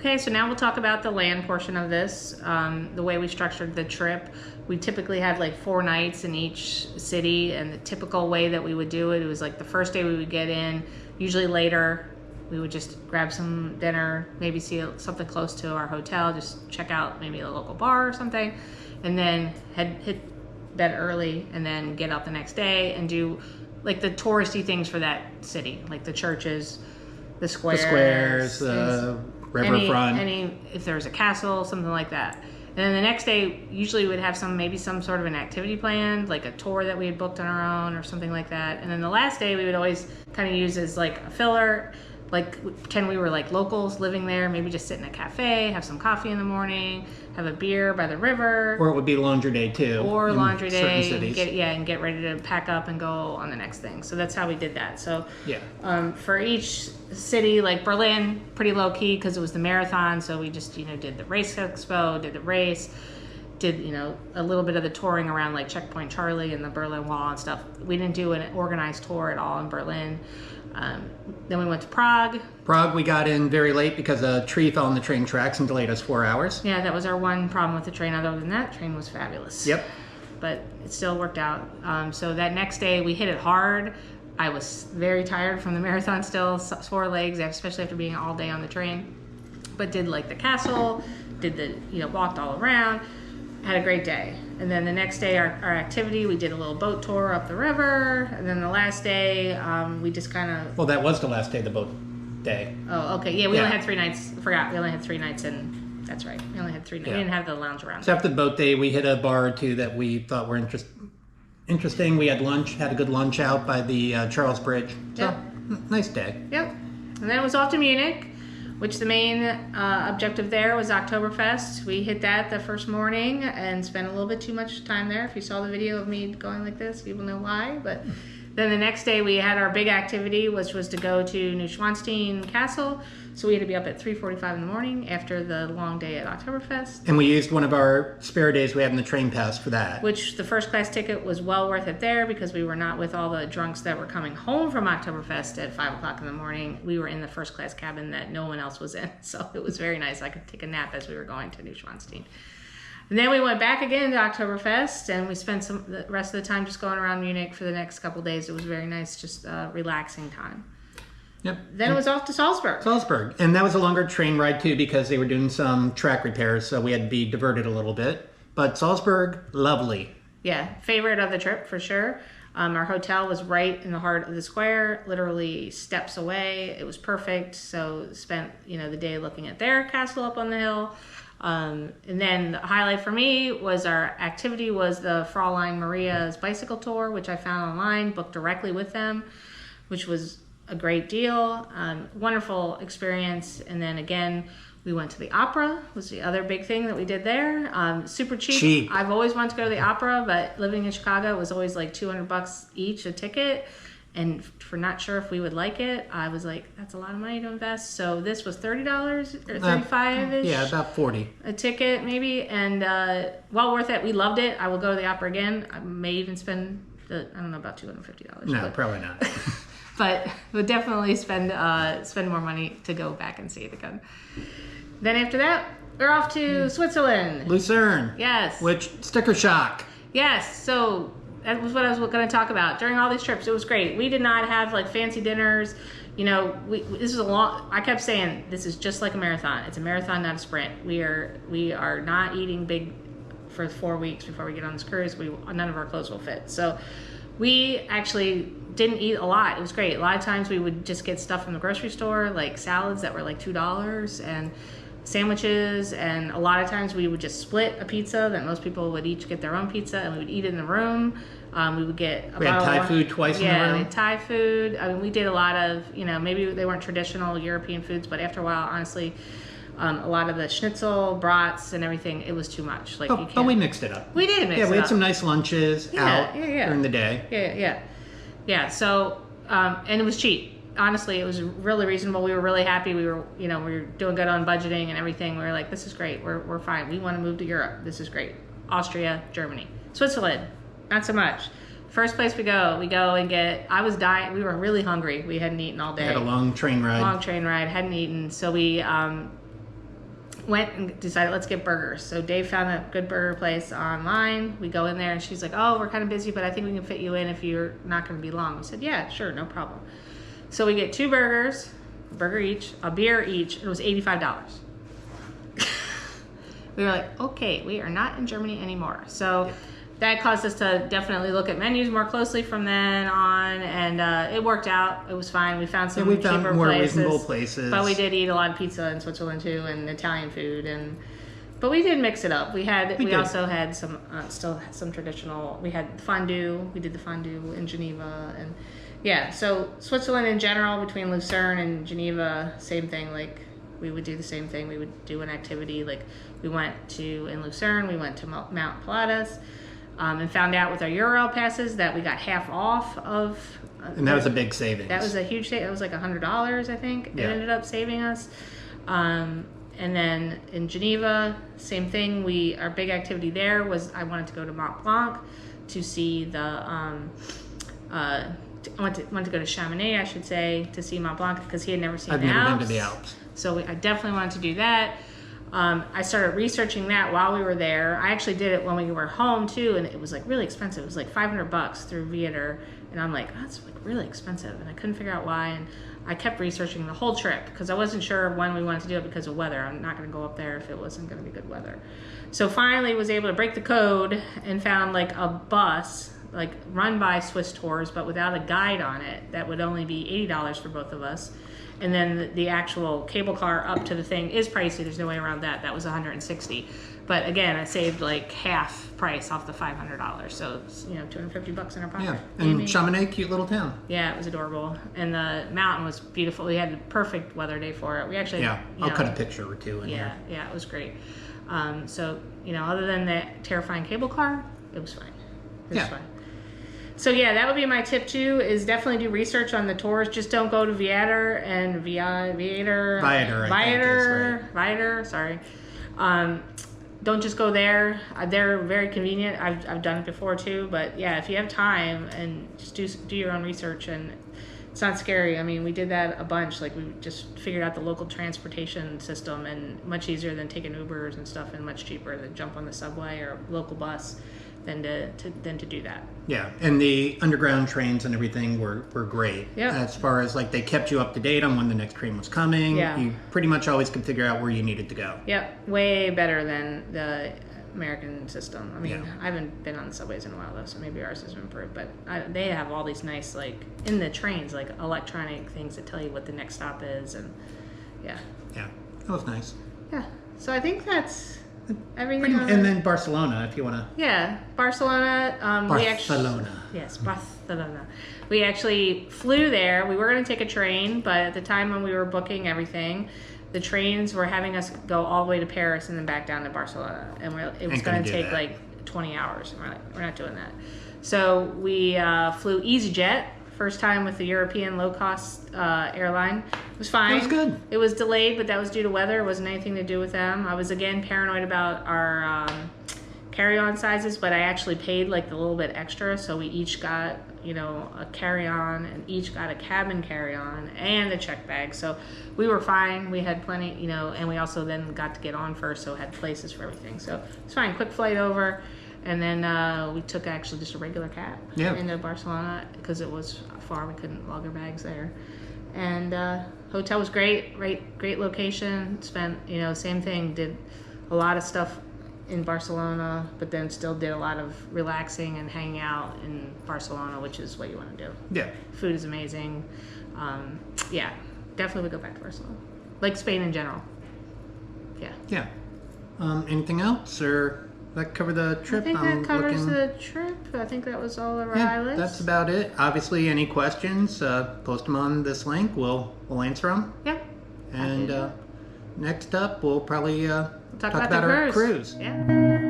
Okay, so now we'll talk about the land portion of this. The way we structured the trip, we typically had like 4 nights in each city, and the typical way that we would do it was like the first day we would get in, usually later, we would just grab some dinner, maybe see something close to our hotel, just check out maybe a local bar or something, and then hit bed early, and then get out the next day and do like the touristy things for that city, like the churches, the squares, riverfront. If there was a castle, something like that. And then the next day, usually we'd have maybe some sort of an activity planned, like a tour that we had booked on our own or something like that. And then the last day we would always kind of use as like a filler, like pretend we were like locals living there, maybe just sit in a cafe, have some coffee in the morning, have a beer by the river. Or it would be laundry day too. Or laundry day, and get ready to pack up and go on the next thing. So that's how we did that. So yeah. For each city, like Berlin, pretty low key because it was the marathon. So we just, did the race expo, did the race, did, a little bit of the touring around like Checkpoint Charlie and the Berlin Wall and stuff. We didn't do an organized tour at all in Berlin. Then we went to Prague. Prague, we got in very late because a tree fell on the train tracks and delayed us 4 hours. Yeah, that was our one problem with the train. Other than that, the train was fabulous. Yep. But it still worked out. So that next day, we hit it hard. I was very tired from the marathon still, sore legs, especially after being all day on the train. But did like the castle, walked all around, had a great day. And then the next day, our activity, we did a little boat tour up the river. And then the last day, we just kind of... Well, that was the last day, the boat day. Oh, okay. Yeah, we only had 3 nights. I forgot. We only had 3 nights in. That's right. We only had 3 nights. Yeah. We didn't have the lounge around. So after the boat day, we hit a bar or two that we thought were interesting. We had lunch, had a good lunch out by the Charles Bridge. So, yep. Nice day. Yep. And then it was off to Munich, which the main objective there was Oktoberfest. We hit that the first morning and spent a little bit too much time there. If you saw the video of me going like this, you will know why. But then the next day we had our big activity, which was to go to Neuschwanstein Castle. So we had to be up at 3:45 in the morning after the long day at Oktoberfest. And we used one of our spare days we had in the train pass for that. Which the first class ticket was well worth it there because we were not with all the drunks that were coming home from Oktoberfest at 5 o'clock in the morning. We were in the first class cabin that no one else was in. So it was very nice. I could take a nap as we were going to Neuschwanstein. And then we went back again to Oktoberfest, and we spent the rest of the time just going around Munich for the next couple days. It was very nice, just relaxing time. Yep. Then it was off to Salzburg. Salzburg. And that was a longer train ride, too, because they were doing some track repairs, so we had to be diverted a little bit. But Salzburg, lovely. Yeah, favorite of the trip, for sure. Our hotel was right in the heart of the square, literally steps away. It was perfect, so spent, the day looking at their castle up on the hill. And then the highlight for me was our activity was the Fraulein Maria's bicycle tour, which I found online, booked directly with them, which was a great deal. Wonderful experience. And then again, we went to the opera, was the other big thing that we did there. Super cheap. I've always wanted to go to the opera, but living in Chicago, it was always like $200 each a ticket. And for not sure if we would like it, I was like, that's a lot of money to invest. So this was $30 or $35-ish. Yeah, about $40. A ticket maybe. And well worth it. We loved it. I will go to the opera again. I may even spend, about $250. No, probably not. But we'll definitely spend more money to go back and see it again. Then after that, we're off to Switzerland. Lucerne. Yes. Which, sticker shock. Yes. So that was what I was going to talk about. During all these trips, it was great. We did not have like fancy dinners. This is I kept saying, this is just like a marathon. It's a marathon, not a sprint. We are not eating big for 4 weeks before we get on this cruise. None of our clothes will fit. So we actually didn't eat a lot. It was great. A lot of times we would just get stuff from the grocery store, like salads that were like $2 and sandwiches, and a lot of times we would just split a pizza that most people would each get their own pizza, and we would eat it in the room. We would get we had Thai food twice in the room. Yeah, we had Thai food. I mean, we did a lot of, maybe they weren't traditional European foods, but after a while, honestly, a lot of the schnitzel, brats, and everything, it was too much. But we mixed it up. We did mix it up. Yeah, we had some nice lunches out during the day. Yeah. So, and it was cheap. Honestly, it was really reasonable. We were really happy. We were doing good on budgeting and everything. We were like, this is great. We're fine. We want to move to Europe. This is great. Austria, Germany, Switzerland, not so much. First place we go and I was dying. We were really hungry. We hadn't eaten all day. We had a long train ride. Hadn't eaten. So we went and decided, let's get burgers. So Dave found a good burger place online. We go in there and she's like, oh, we're kind of busy, but I think we can fit you in if you're not going to be long. We said, yeah, sure, no problem. So we get 2 burgers, a burger each, a beer each. It was $85. We were like, okay, we are not in Germany anymore. So that caused us to definitely look at menus more closely from then on, and it worked out. It was fine. We found some cheaper more places, reasonable places. but we did eat a lot of pizza in Switzerland too, and Italian food, but we did mix it up. We also had some some traditional. We had fondue. We did the fondue in Geneva, and so Switzerland in general, between Lucerne and Geneva, same thing. Like we would do the same thing. We would do an activity. Like in Lucerne, we went to Mount Pilatus. And found out with our Eurail passes that we got half off of. And that was a big savings. That was a huge savings. It was like $100, I think. Yeah. It ended up saving us. And then in Geneva, same thing. Our big activity there was I wanted to go to Mont Blanc to see the. I went to go to Chamonix, I should say, to see Mont Blanc because he had never seen the Alps. I've never been to the Alps. So I definitely wanted to do that. I started researching that while we were there. I actually did it when we were home too, and it was like really expensive. It was like $500 through Viator, and I'm like, that's like really expensive, and I couldn't figure out why. And I kept researching the whole trip because I wasn't sure when we wanted to do it because of weather. I'm not going to go up there if it wasn't going to be good weather. So finally, was able to break the code and found like a bus, like run by Swiss Tours, but without a guide on it. That would only be $80 for both of us. And then the actual cable car up to the thing is pricey. There's no way around that. That was $160. But again, I saved like half price off the $500. So it's, $250 in our pocket. Yeah, and Chamonix, cute little town. Yeah, it was adorable. And the mountain was beautiful. We had a perfect weather day for it. We actually... Yeah, I'll cut a picture or two in here. Yeah, it was great. So, other than that terrifying cable car, it was fine. It was fine. So that would be my tip too, is definitely do research on the tours. Just don't go to Viator, sorry. Don't just go there. They're very convenient. I've done it before too, but if you have time and just do your own research, and it's not scary. I mean, we did that a bunch. Like we just figured out the local transportation system, and much easier than taking Ubers and stuff, and much cheaper than jump on the subway or local bus than to do that. Yeah, and the underground trains and everything were great. Yeah. As far as like they kept you up to date on when the next train was coming. Yeah. You pretty much always could figure out where you needed to go. Yep, way better than the American system. I mean, Yeah. I haven't been on the subways in a while though, so maybe ours has improved. But they have all these nice, like in the trains, like electronic things that tell you what the next stop is, and Yeah, that was nice. Yeah, so I think that's everything. And then Barcelona, if you want to. Yeah, Barcelona. Barcelona. Barcelona. We actually flew there. We were going to take a train, but at the time when we were booking everything, the trains were having us go all the way to Paris and then back down to Barcelona, and it was going to take like 20 hours. And we're like, we're not doing that. So we flew EasyJet. First time with the European low-cost airline. It was fine. It was good. It was delayed, but that was due to weather. It wasn't anything to do with them. I was, again, paranoid about our carry-on sizes, but I actually paid like a little bit extra, so we each got, a carry-on, and each got a cabin carry-on and a check bag. So we were fine. We had plenty, and we also then got to get on first, so had places for everything. So it's fine. Quick flight over. And then we took actually just a regular cab into Barcelona because it was far. We couldn't lug our bags there. And hotel was great, great location. Spent, same thing. Did a lot of stuff in Barcelona, but then still did a lot of relaxing and hanging out in Barcelona, which is what you want to do. Yeah. Food is amazing. Definitely would go back to Barcelona. Like Spain in general. Yeah. Yeah. Anything else, or that cover the trip? I think that covers the trip. I think that was all of our highlights. That's about it. Obviously, any questions, post them on this link. We'll answer them. Yeah. And next up, we'll probably talk about the our cruise. Yeah.